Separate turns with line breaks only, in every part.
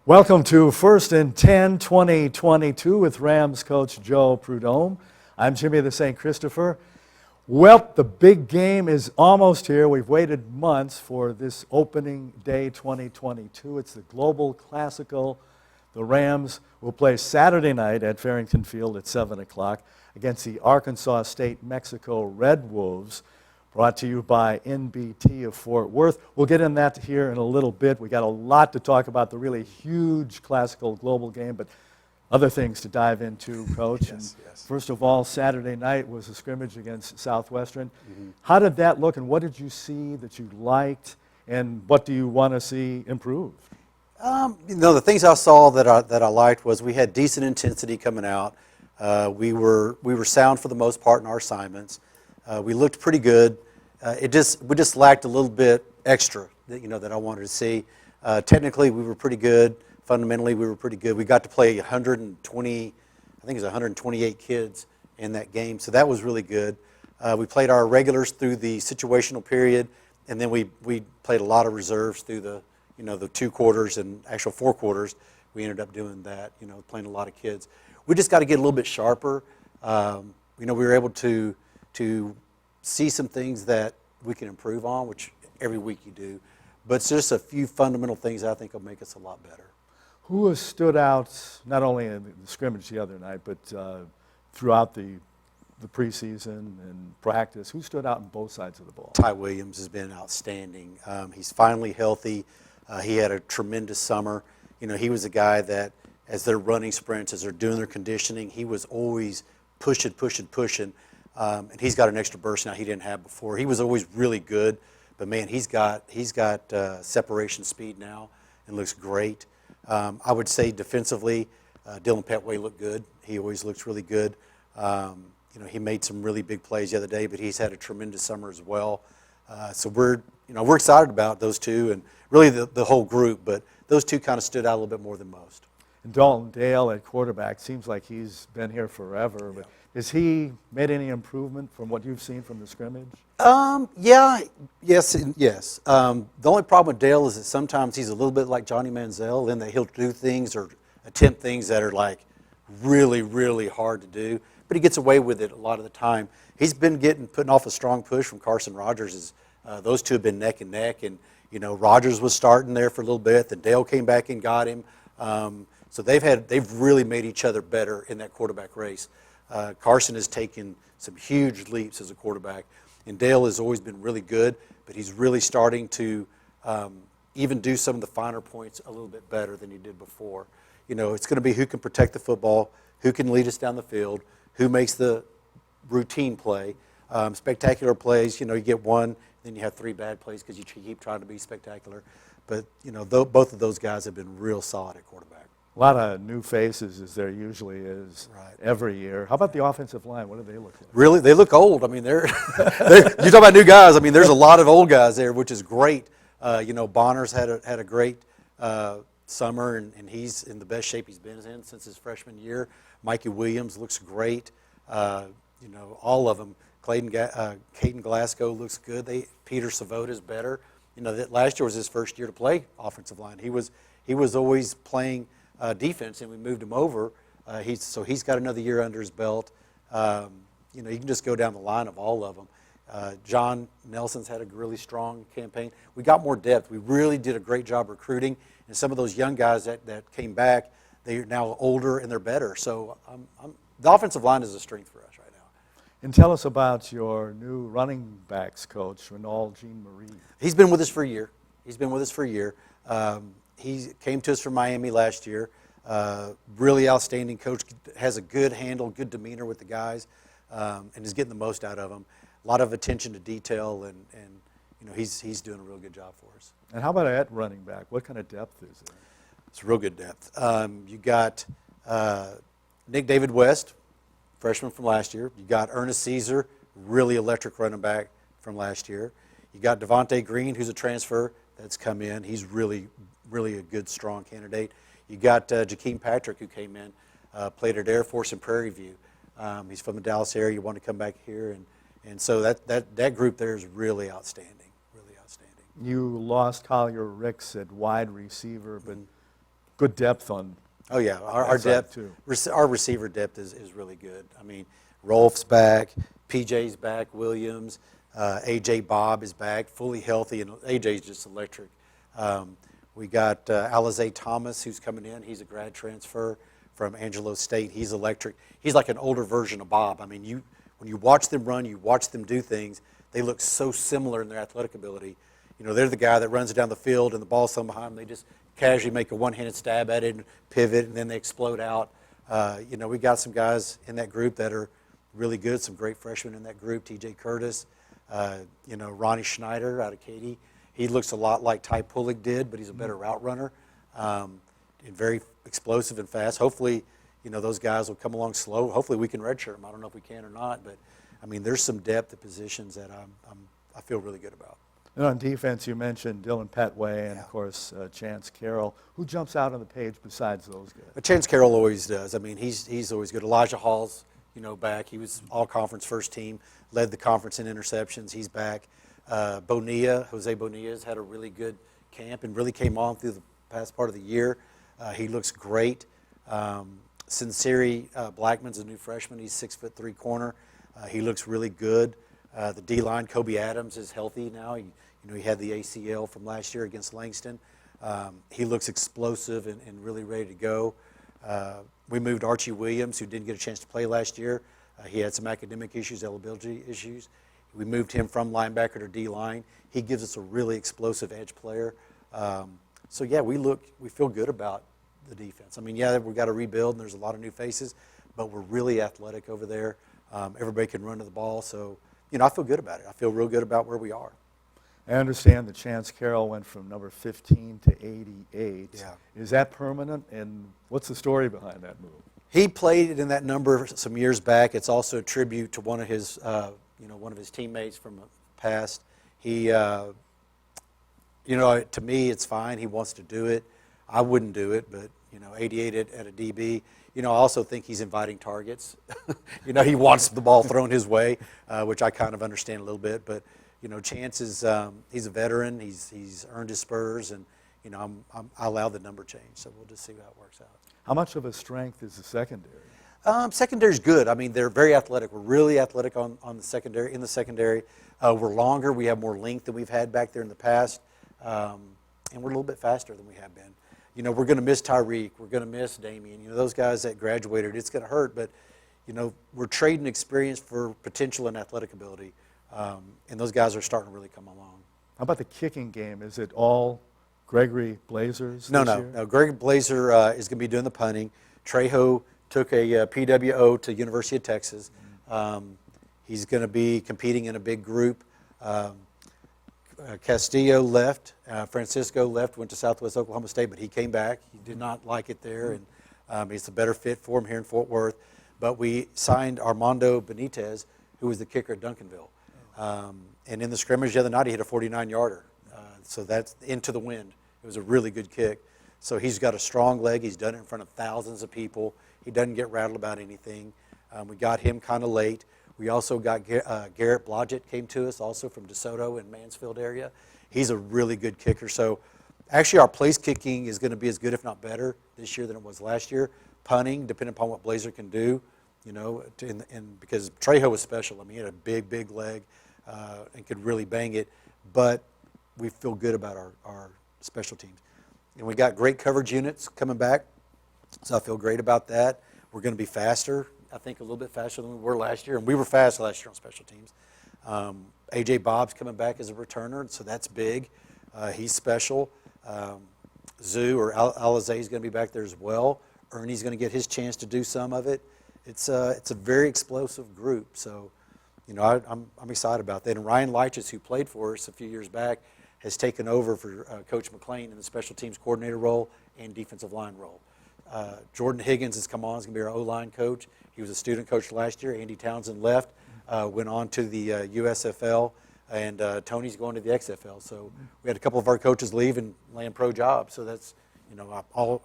Welcome to First and 10, 2022 with Rams coach Joe Prud'homme. I'm Jimmy the St. Christopher. Well, the big game is almost here. We've waited months for this opening day 2022. It's the Global Classical. The Rams will play Saturday night at Farrington Field at 7 o'clock against the Arkansas State Mexico Red Wolves, brought to you by NBT of Fort Worth. We'll get in that here in a little bit. We got a lot to talk about, the really huge classical global game, but other things to dive into, Coach.
Yes.
First of all, Saturday night was a scrimmage against Southwestern. How did that look, and what did you see that you liked, and what do you want to see improved?
The things I saw that I liked was we had decent intensity coming out. We were sound for the most part in our assignments. We looked pretty good. We just lacked a little bit extra that I wanted to see. Technically, we were pretty good. Fundamentally, we were pretty good. We got to play 120, I think it was 128 kids in that game, so that was really good. We played our regulars through the situational period, and then we played a lot of reserves through the 2 quarters and actual 4 quarters. We ended up doing that, playing a lot of kids. We just got to get a little bit sharper. We were able to see some things that we can improve on, which every week you do. But it's just a few fundamental things that I think will make us a lot better.
Who has stood out, not only in the scrimmage the other night, but throughout the preseason and practice? Who stood out on both sides of the ball?
Ty Williams has been outstanding. He's finally healthy. He had a tremendous summer. He was a guy that, as they're running sprints, as they're doing their conditioning, he was always pushing. And he's got an extra burst now he didn't have before. He was always really good, but man, he's got separation speed now and looks great. I would say defensively, Dylan Petway looked good. He always looks really good. He made some really big plays the other day, but he's had a tremendous summer as well. So we're excited about those two and really the whole group, but those two kind of stood out a little bit more than most.
And Dalton Dale at quarterback seems like he's been here forever, but has he made any improvement from what you've seen from the scrimmage?
Yes and yes. The only problem with Dale is that sometimes he's a little bit like Johnny Manziel in that he'll do things or attempt things that are like really, really hard to do, but he gets away with it a lot of the time. He's been putting off a strong push from Carson Rogers. Those two have been neck and neck, and Rogers was starting there for a little bit, then Dale came back and got him. So they've really made each other better in that quarterback race. Carson has taken some huge leaps as a quarterback, and Dale has always been really good, but he's really starting to even do some of the finer points a little bit better than he did before. It's going to be who can protect the football, who can lead us down the field, who makes the routine play. Spectacular plays, you get one, then you have 3 bad plays because you keep trying to be spectacular. But, both of those guys have been real solid at quarterback.
A lot of new faces, as there usually is every year. How about the offensive line? What do they look like?
Really, they look old. I mean, you talk about new guys. I mean, there's a lot of old guys there, which is great. Bonner's had a great summer, and he's in the best shape he's been in since his freshman year. Mikey Williams looks great. All of them. Caden Glasgow looks good. Peter Savota's better. That last year was his first year to play offensive line. He was always playing defense, and we moved him over. He's got another year under his belt. You can just go down the line of all of them. John Nelson's had a really strong campaign. We got more depth. We really did a great job recruiting, and some of those young guys that came back, they're now older and they're better. So the offensive line is a strength for us right now.
And tell us about your new running backs coach, Renault Jean-Marie.
He's been with us for a year. He came to us from Miami last year. Really outstanding coach, has a good handle, good demeanor with the guys, and is getting the most out of them. A lot of attention to detail, and he's doing a real good job for us.
And how about at running back? What kind of depth is there?
It's real good depth. You got Nick David West, freshman from last year. You got Ernest Caesar, really electric running back from last year. You got Devontae Green, who's a transfer that's come in. He's really a good, strong candidate. You got Jakeem Patrick, who came in, played at Air Force in Prairie View. He's from the Dallas area. You want to come back here, and so that group there is really outstanding, really outstanding.
You lost Collier Ricks at wide receiver, but good depth on.
Oh yeah, our
that side,
depth,
too.
our receiver depth is really good. I mean, Rolf's back, PJ's back, Williams, AJ Bob is back, fully healthy, and AJ's just electric. We got Alizé Thomas, who's coming in. He's a grad transfer from Angelo State. He's electric. He's like an older version of Bob. I mean, when you watch them run, you watch them do things, they look so similar in their athletic ability. You know, they're the guy that runs down the field and the ball's thrown behind them. They just casually make a one-handed stab at it and pivot, and then they explode out. You know, we got some guys in that group that are really good, some great freshmen in that group. TJ Curtis, you know, Ronnie Schneider out of Katy. He looks a lot like Ty Pullig did, but he's a better route runner, and very explosive and fast. Hopefully, you know, those guys will come along slow. Hopefully we can redshirt them. I don't know if we can or not, but, I mean, there's some depth at positions that I feel really good about.
And on defense, you mentioned Dylan Petway and, of course, Chance Carroll. Who jumps out on the page besides those guys?
But Chance Carroll always does. I mean, he's always good. Elijah Hall's, you know, back. He was all-conference first team, led the conference in interceptions. He's back. Jose Bonilla's had a really good camp and really came on through the past part of the year. He looks great. Sincere Blackman's a new freshman. He's 6'3" corner. He looks really good. The D-line, Kobe Adams, is healthy now. He had the ACL from last year against Langston. He looks explosive and really ready to go. We moved Archie Williams, who didn't get a chance to play last year. He had some academic issues, eligibility issues. We moved him from linebacker to D-line. He gives us a really explosive edge player. So yeah, we feel good about the defense. I mean, yeah, we've got to rebuild, and there's a lot of new faces, but we're really athletic over there. Everybody can run to the ball, so you know, I feel good about it. I feel real good about where we are.
I understand that Chance Carroll went from number 15 to 88.
Yeah.
Is that permanent, and what's the story behind that move?
He played in that number some years back. It's also a tribute to one of his, one of his teammates from the past. He, to me, it's fine. He wants to do it. I wouldn't do it, but 88 at a DB. I also think he's inviting targets. He wants the ball thrown his way, which I kind of understand a little bit. But Chance is he's a veteran. He's earned his spurs, and I allow the number change. So we'll just see how it works out.
How much of a strength is the secondary?
Secondary's good. I mean, they're very athletic. We're really athletic on the secondary. In the secondary, we're longer. We have more length than we've had back there in the past, and we're a little bit faster than we have been. We're going to miss Tyreek. We're going to miss Damian. Those guys that graduated, it's going to hurt. But, we're trading experience for potential and athletic ability, and those guys are starting to really come along.
How about the kicking game? Is it all Gregory Blazers
No.
this year?
No, Greg Blazer is going to be doing the punting. Trejo took a PWO to University of Texas. He's going to be competing in a big group. Castillo left. Francisco left, went to Southwest Oklahoma State, but he came back. He did not like it there, and it's a better fit for him here in Fort Worth. But we signed Armando Benitez, who was the kicker at Duncanville. And in the scrimmage the other night, he hit a 49-yarder. So that's into the wind. It was a really good kick. So he's got a strong leg. He's done it in front of thousands of people. He doesn't get rattled about anything. We got him kind of late. We also got Garrett Blodgett came to us also from DeSoto in Mansfield area. He's a really good kicker. So actually our place kicking is going to be as good, if not better, this year than it was last year. Punting, depending upon what Blazer can do, and because Trejo was special. I mean, he had a big, big leg and could really bang it. But we feel good about our special teams. And we got great coverage units coming back, so I feel great about that. We're going to be faster, I think a little bit faster than we were last year, and we were fast last year on special teams. A.J. Bob's coming back as a returner, so that's big. He's special. Zoo or Alizé is going to be back there as well. Ernie's going to get his chance to do some of it. It's a very explosive group, so I'm excited about that. And Ryan Leitchus, who played for us a few years back, has taken over for Coach McLean in the special teams coordinator role and defensive line role. Jordan Higgins has come on. He's going to be our O-line coach. He was a student coach last year. Andy Townsend left, went on to the USFL, and Tony's going to the XFL. So we had a couple of our coaches leave and land pro jobs. So that's, all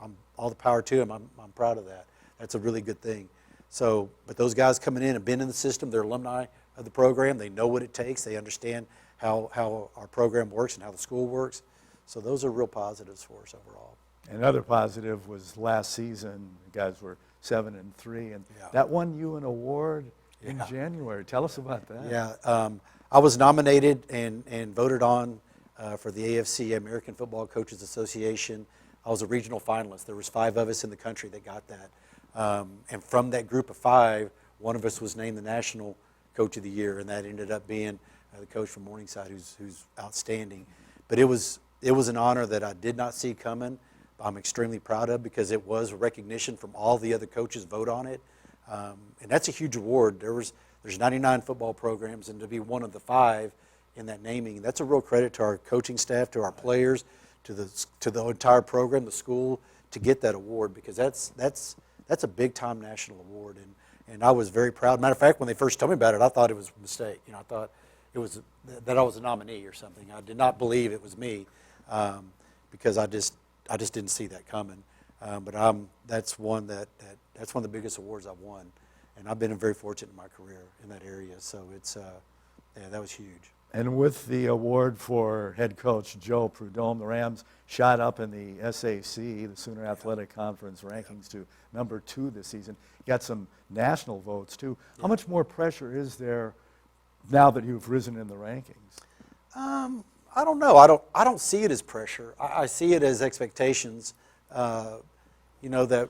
the power to him. I'm proud of that. That's a really good thing. So, but those guys coming in have been in the system. They're alumni of the program. They know what it takes. They understand how our program works and how the school works. So those are real positives for us overall.
Another positive was last season, you guys were 7-3, and that won you an award in January. Tell us about that.
Yeah, I was nominated and voted on for the AFC, American Football Coaches Association. I was a regional finalist. There was 5 of us in the country that got that. And from that group of 5, one of us was named the National Coach of the Year, and that ended up being the coach from Morningside, who's outstanding. But it was an honor that I did not see coming. I'm extremely proud of, because it was a recognition from all the other coaches vote on it. And that's a huge award. There's 99 football programs, and to be one of the 5 in that naming, that's a real credit to our coaching staff, to our players, to the entire program, the school, to get that award, because that's a big time national award, and I was very proud. Matter of fact, when they first told me about it, I thought it was a mistake. I thought it was that I was a nominee or something. I did not believe it was me, because I just didn't see that coming. But that's one that's one of the biggest awards I've won, and I've been very fortunate in my career in that area. So it's that was huge.
And with the award for head coach Joe Prud'homme, the Rams shot up in the SAC, the Sooner Athletic Conference rankings, to number 2 this season. You got some national votes too. How much more pressure is there now that you've risen in the rankings?
I don't know. I don't see it as pressure. I see it as expectations. That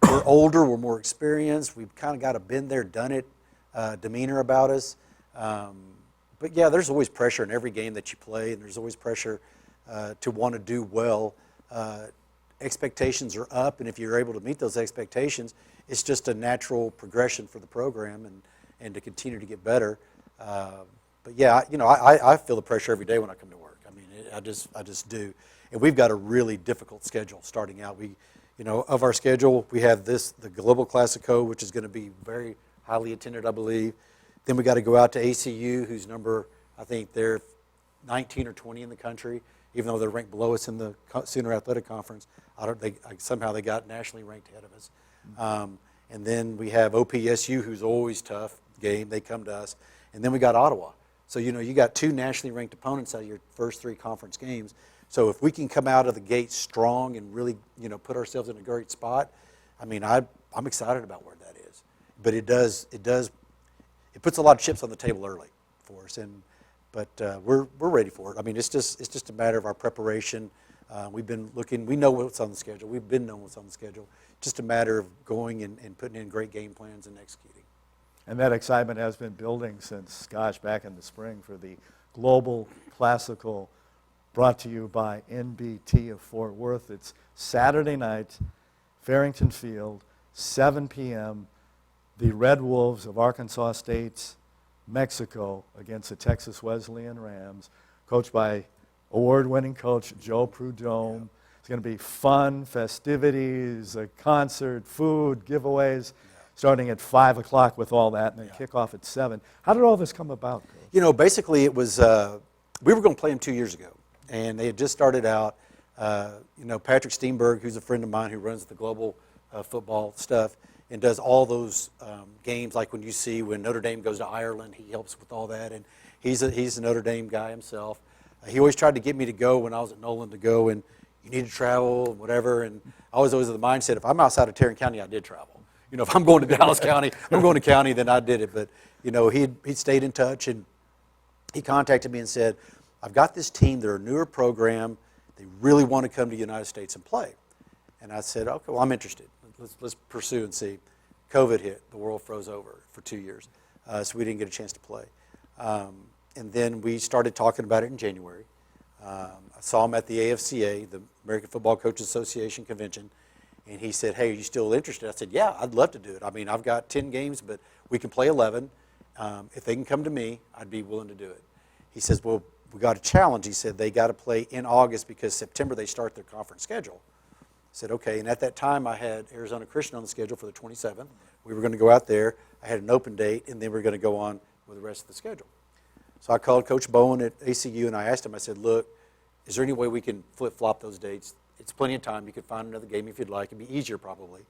we're older, we're more experienced. We've kind of got a been there, done it demeanor about us. But yeah, there's always pressure in every game that you play, and there's always pressure to want to do well. Expectations are up, and if you're able to meet those expectations, it's just a natural progression for the program and to continue to get better. But yeah, I feel the pressure every day when I come to work. I mean, I just do. And we've got a really difficult schedule starting out. Of our schedule, we have the Global Classico, which is going to be very highly attended, I believe. Then we got to go out to ACU, who's I think they're 19 or 20 in the country, even though they're ranked below us in the Sooner Athletic Conference. Somehow they got nationally ranked ahead of us. And then we have OPSU, who's always tough game. They come to us. And then we got Ottawa. So, you got 2 nationally ranked opponents out of your first 3 conference games. So if we can come out of the gate strong and really, put ourselves in a great spot, I mean, I'm excited about where that is. But it puts a lot of chips on the table early for us, but we're ready for it. I mean, it's just a matter of our preparation. We've been looking. We know what's on the schedule. We've been knowing what's on the schedule. Just a matter of going and putting in great game plans and executing.
And that excitement has been building since, back in the spring for the Global Classical, brought to you by NBT of Fort Worth. It's Saturday night, Farrington Field, 7 p.m., the Red Wolves of Arkansas State, Mexico, against the Texas Wesleyan Rams, coached by award-winning coach Joe Prud'homme. Yeah. It's going to be fun, festivities, a concert, food, giveaways, starting at 5 o'clock with all that, and then kick off at 7. How did all this come about, Coach?
Basically it was, we were going to play them 2 years ago, and they had just started out. Patrick Steenberg, who's a friend of mine who runs the global football stuff, and does all those games, like when you see when Notre Dame goes to Ireland, he helps with all that, and he's a Notre Dame guy himself. He always tried to get me to go when I was at Nolan to go, and you need to travel and whatever, and I was always of the mindset, if I'm outside of Tarrant County, I did travel. If I'm going to Dallas County, I'm going to county, then I did it. But, he'd stayed in touch, and he contacted me and said, I've got this team, they're a newer program, they really want to come to the United States and play. And I said, okay, well, I'm interested. Let's pursue and see. COVID hit. The world froze over for 2 years. So we didn't get a chance to play. And then we started talking about it in January. I saw him at the AFCA, the American Football Coaches Association convention, and he said, hey, are you still interested? I said, yeah, I'd love to do it. I mean, I've got 10 games, but we can play 11. If they can come to me, I'd be willing to do it. He says, well, we got a challenge. He said, they got to play in August because September they start their conference schedule. I said, okay, and at that time I had Arizona Christian on the schedule for the 27th. We were going to go out there. I had an open date, and then we were going to go on with the rest of the schedule. So I called Coach Bowen at ACU, and I asked him, I said, look, is there any way we can flip-flop those dates? It's plenty of time. You could find another game if you'd like. It'd be easier probably.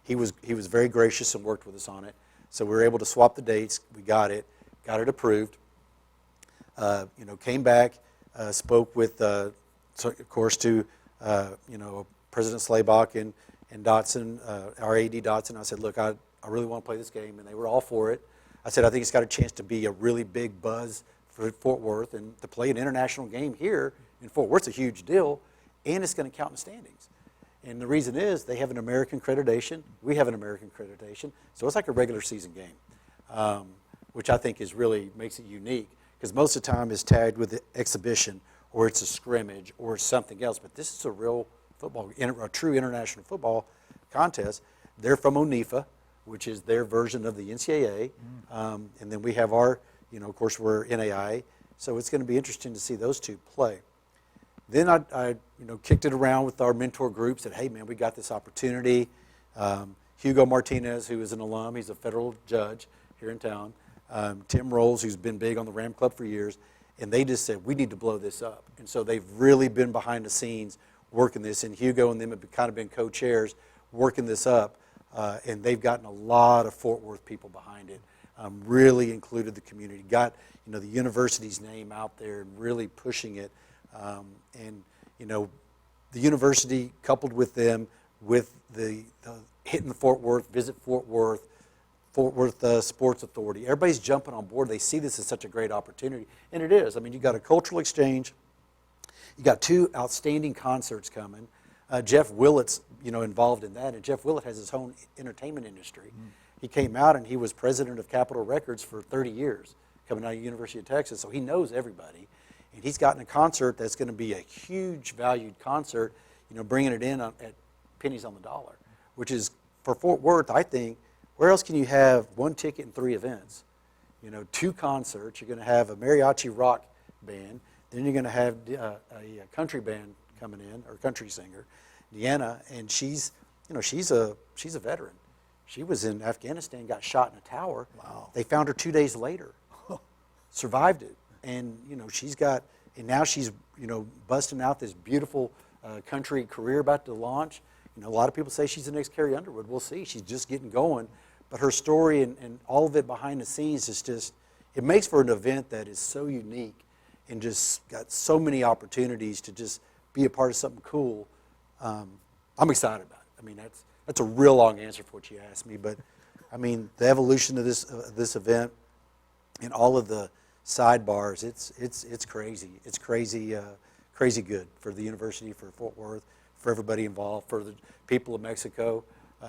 He was very gracious and worked with us on it. So we were able to swap the dates. We got it approved. Came back, spoke with, of course, to, President Slaybach and Dotson, our AD Dotson. I said, look, I really want to play this game, and they were all for it. I said, I think it's got a chance to be a really big buzz for Fort Worth, and to play an international game here in Fort Worth's a huge deal, and it's going to count in the standings. And the reason is they have an American accreditation. We have an American accreditation. So it's like a regular season game, which I think is really makes it unique, because most of the time it's tagged with the exhibition, or it's a scrimmage, or it's something else. But this is a real football, a true international football contest. They're from ONIFA, which is their version of the NCAA. And then we have our, of course, we're NAI. So it's going to be interesting to see those two play. Then I kicked it around with our mentor group, said, hey, man, we got this opportunity. Hugo Martinez, who is an alum, he's a federal judge here in town. Tim Rolls, who's been big on the Ram Club for years. And they just said, we need to blow this up. And so they've really been behind the scenes working this. And Hugo and them have kind of been co-chairs working this up. And they've gotten a lot of Fort Worth people behind it. Really included the community. Got the university's name out there and really pushing it. And the university coupled with them, with the hitting the Fort Worth, visit Fort Worth Sports Authority. Everybody's jumping on board. They see this as such a great opportunity, and it is. I mean, you got a cultural exchange. You got two outstanding concerts coming. Jeff Willett's involved in that, and Jeff Willett has his own entertainment industry. He came out and he was president of Capitol Records for 30 years, coming out of the University of Texas, so he knows everybody. And he's gotten a concert that's going to be a huge valued concert, bringing it in at pennies on the dollar, which is, for Fort Worth, I think, where else can you have one ticket and 3 events? Two concerts. You're going to have a mariachi rock band. Then you're going to have a country band coming in, or country singer, Deanna, and she's a veteran. She was in Afghanistan, got shot in a tower.
Wow.
They found her 2 days later, survived it. And now she's busting out this beautiful country career about to launch. A lot of people say she's the next Carrie Underwood. We'll see. She's just getting going, but her story and all of it behind the scenes is just, it makes for an event that is so unique and just got so many opportunities to just be a part of something cool. I'm excited about it. I mean, that's a real long answer for what you asked me, but I mean, the evolution of this event and all of the sidebars, it's crazy. It's crazy good for the university, for Fort Worth, for everybody involved, for the people of Mexico.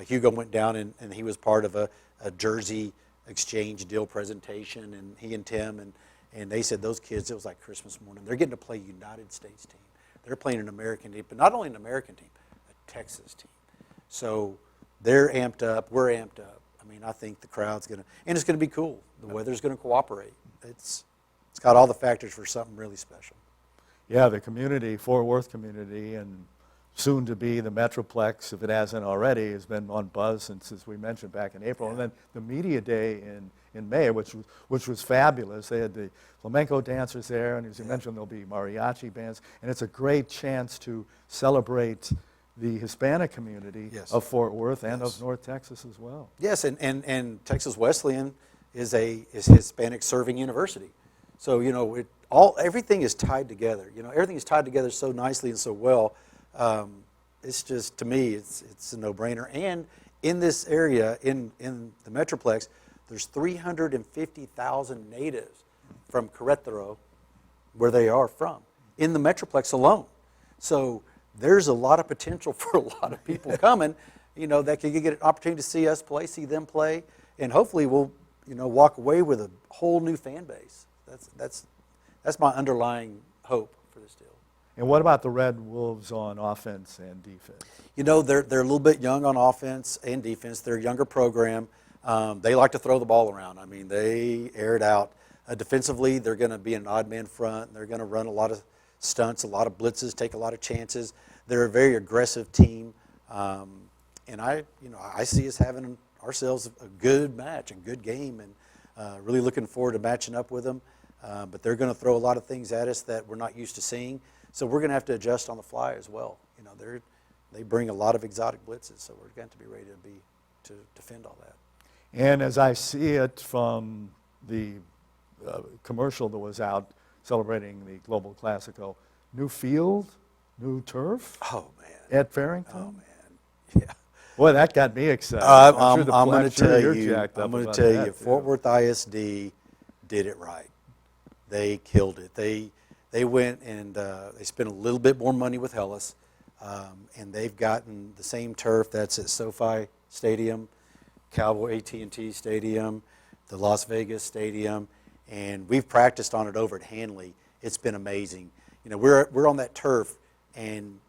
Hugo went down and he was part of a jersey exchange deal presentation, and he and Tim, and they said those kids, it was like Christmas morning. They're getting to play a United States team. They're playing an American team, but not only an American team, a Texas team. So they're amped up. We're amped up. I mean, I think the crowd's going to, and it's going to be cool. The weather's going to cooperate. It's got all the factors for something really special.
Yeah, the community, Fort Worth community, and soon to be the Metroplex, if it hasn't already, has been on buzz since, as we mentioned, back in April. And then the media day in May, which was fabulous. They had the flamenco dancers there, and as you mentioned, there'll be mariachi bands. And it's a great chance to celebrate the Hispanic community of Fort Worth and of North Texas as well.
Yes, and Texas Wesleyan is Hispanic serving university. So, everything is tied together. Everything is tied together so nicely and so well. It's just, to me, it's a no-brainer. And in this area, in the Metroplex, there's 350,000 natives from Queretaro, where they are from, in the Metroplex alone. So there's a lot of potential for a lot of people coming, that can get an opportunity to see us play, see them play, and hopefully we'll, walk away with a whole new fan base. That's my underlying hope for this deal.
And what about the Red Wolves on offense and defense?
They're a little bit young on offense and defense. They're a younger program. They like to throw the ball around. I mean, they air it out. Defensively, they're going to be an odd man front. They're going to run a lot of stunts, a lot of blitzes, take a lot of chances. They're a very aggressive team. And I see us having ourselves a good match, a good game, and really looking forward to matching up with them. But they're going to throw a lot of things at us that we're not used to seeing. So we're going to have to adjust on the fly as well. They bring a lot of exotic blitzes, so we're going to be ready to defend all that.
And as I see it from the commercial that was out celebrating the Global Classico, new field, new turf
Oh, man.
at Farrington?
Oh, man. Yeah.
Boy, that got me excited.
I'm going to tell
you're
you,
jacked up
I'm going to
about
tell
that,
you,
too.
Fort Worth ISD did it right. They killed it. They went and they spent a little bit more money with Hellas, and they've gotten the same turf that's at SoFi Stadium, Cowboy AT&T Stadium, the Las Vegas Stadium, and we've practiced on it over at Hanley. It's been amazing. You know, we're on that turf, and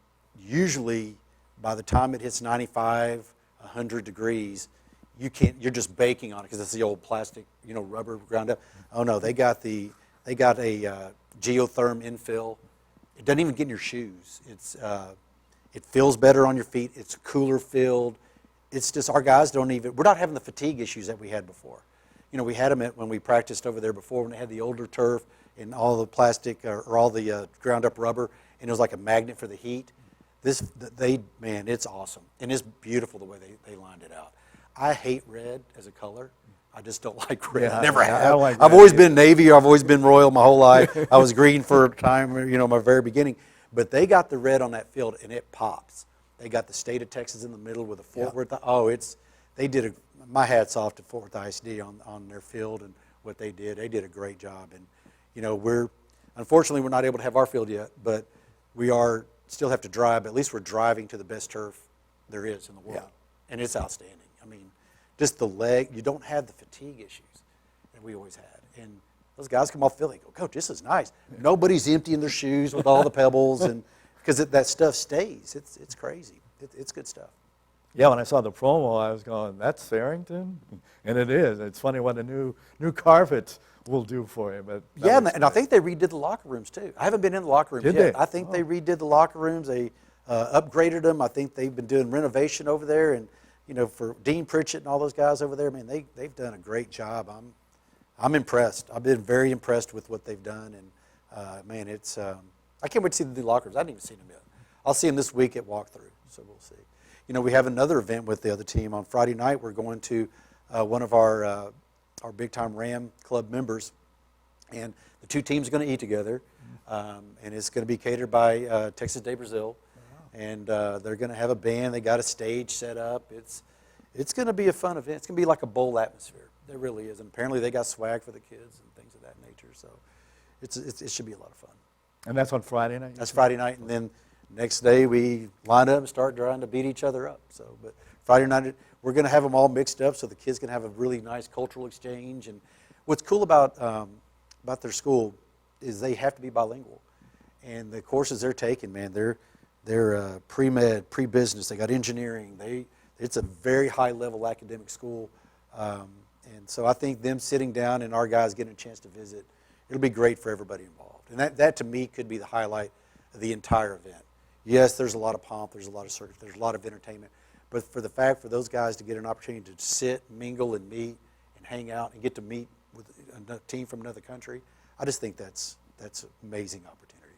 usually by the time it hits 95, 100 degrees, you're just baking on it because it's the old plastic, rubber ground up. Oh no, they got a geotherm infill. It doesn't even get in your shoes. It feels better on your feet. It's cooler filled. It's just our guys we're not having the fatigue issues that we had before. We had them when we practiced over there before when they had the older turf and all the plastic or all the ground up rubber, and it was like a magnet for the heat. It's awesome, and it's beautiful the way they lined it out. I hate red as a color. I just don't like red.
Yeah,
I never
I
have.
don't like
I've
red
always
either.
been Navy. I've always been Royal my whole life. I was green for a time, my very beginning. But they got the red on that field, and it pops. They got the state of Texas in the middle with a Fort Worth. Oh, my hat's off to Fort Worth ISD on their field and what they did. They did a great job. And, unfortunately, we're not able to have our field yet, but we still have to drive. But at least we're driving to the best turf there is in the world.
Yeah.
And it's outstanding. I mean, just the leg, you don't have the fatigue issues that we always had. And those guys come off field, they go, Coach, this is nice. Nobody's emptying their shoes with all the pebbles, and because that stuff stays. It's crazy. It's good stuff.
Yeah, when I saw the promo, I was going, that's Farrington? And it is. It's funny what a new carpet will do for you. But
Yeah, and I think they redid the locker rooms, too. I haven't been in the locker rooms
Did
yet.
they?
I think they redid the locker rooms. They upgraded them. I think they've been doing renovation over there. And, for Dean Pritchett and all those guys over there, man, they've done a great job. I'm impressed. I've been very impressed with what they've done. And, man, I can't wait to see the new locker rooms. I haven't even seen them yet. I'll see them this week at walkthrough, so we'll see. We have another event with the other team. On Friday night, we're going to one of our big-time Ram Club members, and the two teams are going to eat together, and it's going to be catered by Texas de Brazil, and they're going to have a band. They got a stage set up. It's going to be a fun event. It's going to be like a bowl atmosphere. There really is, and apparently they got swag for the kids and things of that nature, so it should be a lot of fun.
And that's on Friday night?
That's Friday night, and then next day we line up and start trying to beat each other up. But Friday night we're going to have them all mixed up so the kids can have a really nice cultural exchange. And what's cool about their school is they have to be bilingual, and the courses they're taking, man, they're pre-med, pre-business. They got engineering. It's a very high-level academic school, and so I think them sitting down and our guys getting a chance to visit, it'll be great for everybody involved. And that to me could be the highlight of the entire event. Yes, there's a lot of pomp, there's a lot of circus, there's a lot of entertainment, but for those guys to get an opportunity to sit, mingle, and meet, and hang out, and get to meet with a team from another country, I just think that's an amazing opportunity.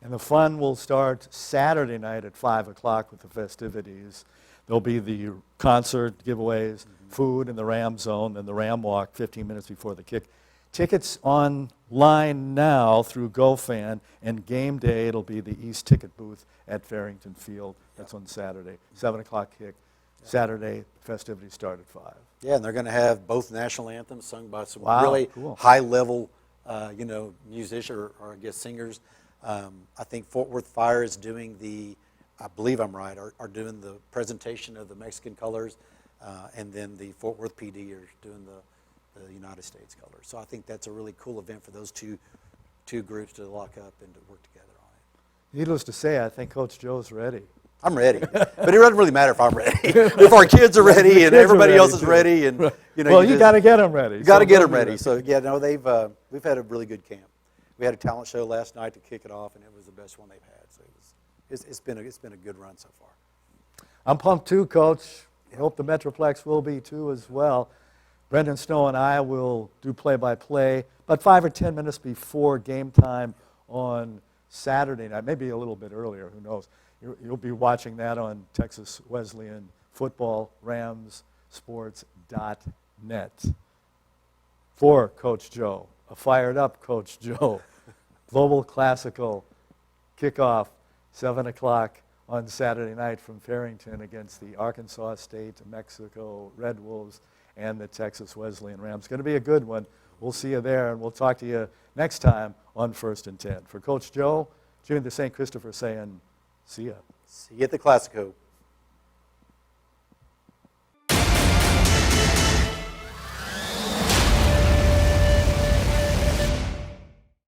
And the fun will start Saturday night at 5 o'clock with the festivities. There'll be the concert giveaways, food in the Ram Zone, and the Ram Walk 15 minutes before the kick. Tickets online now through GoFan, and game day it'll be the East Ticket booth at Farrington Field. That's on Saturday, 7 o'clock kick. Saturday, festivities start at 5.
Yeah, and they're going to have both national anthems sung by some
Wow,
really
cool.
high-level, musicians or I guess singers. I think Fort Worth Fire is doing I believe I'm right, are doing the presentation of the Mexican colors, and then the Fort Worth PD are doing the United States colors. So I think that's a really cool event for those two groups to lock up and to work together on it.
Needless to say, I think Coach Joe's ready.
I'm ready, but it doesn't really matter if I'm ready. If our kids are ready and everybody else is ready, and
Well, you got to get them ready.
You got to get them ready. So yeah, no, we've had a really good camp. We had a talent show last night to kick it off, and it was the best one they've had. So it's been a good run so far.
I'm pumped too, Coach. I hope the Metroplex will be too as well. Brendan Snow and I will do play-by-play about 5 or 10 minutes before game time on Saturday night, maybe a little bit earlier, who knows. You'll be watching that on Texas Wesleyan Football, ramssports.net. For Coach Joe, a fired-up Coach Joe, Global Classical kickoff 7 o'clock on Saturday night from Farrington against the Arkansas State, Mexico Red Wolves, and the Texas Wesleyan Rams. It's going to be a good one. We'll see you there, and we'll talk to you next time on First and 10. For Coach Joe, Jimmy the St. Christopher saying, see ya.
See you at the Classico.